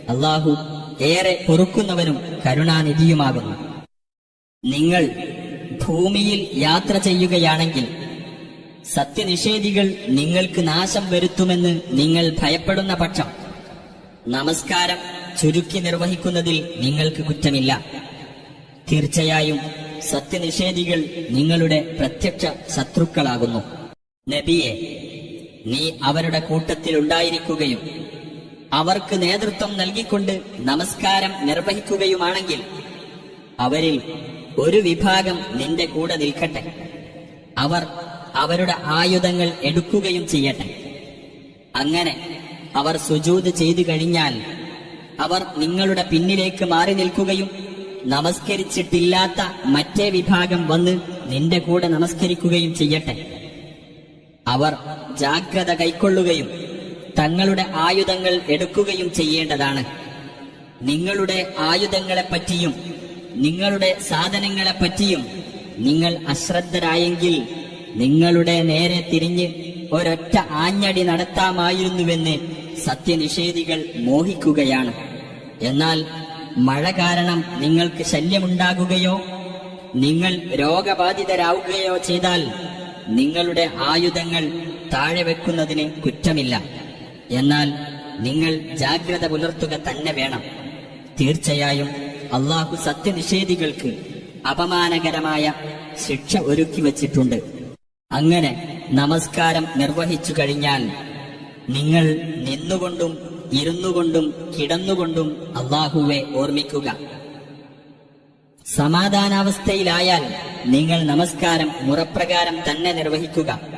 അല്ലാഹു ഏറെ പൊറുക്കുന്നവനും കരുണാനിധിയുമാകുന്നു. നിങ്ങൾ ഭൂമിയിൽ യാത്ര ചെയ്യുകയാണെങ്കിൽ സത്യനിഷേധികൾ നിങ്ങൾക്ക് നാശം വരുത്തുമെന്ന് നിങ്ങൾ ഭയപ്പെടുന്ന പക്ഷം നമസ്കാരം ചുരുക്കി നിർവഹിക്കുന്നതിൽ നിങ്ങൾക്ക് കുറ്റമില്ല. തീർച്ചയായും സത്യനിഷേധികൾ നിങ്ങളുടെ പ്രത്യക്ഷ ശത്രുക്കളാകുന്നു. നബിയെ, നീ അവരുടെ കൂട്ടത്തിലുണ്ടായിരിക്കുകയും അവർക്ക് നേതൃത്വം നൽകിക്കൊണ്ട് നമസ്കാരം നിർവഹിക്കുകയുമാണെങ്കിൽ അവരിൽ ഒരു വിഭാഗം നിന്റെ കൂടെ നിൽക്കട്ടെ. അവർ അവരുടെ ആയുധങ്ങൾ എടുക്കുകയും ചെയ്യട്ടെ. അങ്ങനെ അവർ സുജൂദ് ചെയ്തു കഴിഞ്ഞാൽ അവർ നിങ്ങളുടെ പിന്നിലേക്ക് മാറി നിൽക്കുകയും നമസ്കരിച്ചിട്ടില്ലാത്ത മറ്റേ വിഭാഗം വന്ന് നിന്റെ കൂടെ നമസ്കരിക്കുകയും ചെയ്യട്ടെ. അവർ ജാഗ്രത കൈക്കൊള്ളുകയും തങ്ങളുടെ ആയുധങ്ങൾ എടുക്കുകയും ചെയ്യേണ്ടതാണ്. നിങ്ങളുടെ ആയുധങ്ങളെപ്പറ്റിയും നിങ്ങളുടെ സാധനങ്ങളെപ്പറ്റിയും നിങ്ങൾ അശ്രദ്ധരായെങ്കിൽ നിങ്ങളുടെ നേരെ തിരിഞ്ഞ് ഒരൊറ്റ ആഞ്ഞടി നടത്താമായിരുന്നുവെന്ന് സത്യനിഷേധികൾ മോഹിക്കുകയാണ്. എന്നാൽ മഴ കാരണം നിങ്ങൾക്ക് ശല്യമുണ്ടാകുകയോ നിങ്ങൾ രോഗബാധിതരാവുകയോ ചെയ്താൽ നിങ്ങളുടെ ആയുധങ്ങൾ താഴെ വെക്കുന്നതിന് കുറ്റമില്ല. എന്നാൽ നിങ്ങൾ ജാഗ്രത പുലർത്തുക തന്നെ വേണം. തീർച്ചയായും അല്ലാഹു സത്യനിഷേധികൾക്ക് അപമാനകരമായ ശിക്ഷ ഒരുക്കി വച്ചിട്ടുണ്ട്. അങ്ങനെ നമസ്കാരം നിർവഹിച്ചു കഴിഞ്ഞാൽ നിങ്ങൾ നിന്നുകൊണ്ടും ഇരുന്നുകൊണ്ടും കിടന്നുകൊണ്ടും അല്ലാഹുവെ ഓർമ്മിക്കുക. സമാധാനാവസ്ഥയിലായാൽ നിങ്ങൾ നമസ്കാരം മുറപ്രകാരം തന്നെ നിർവഹിക്കുക.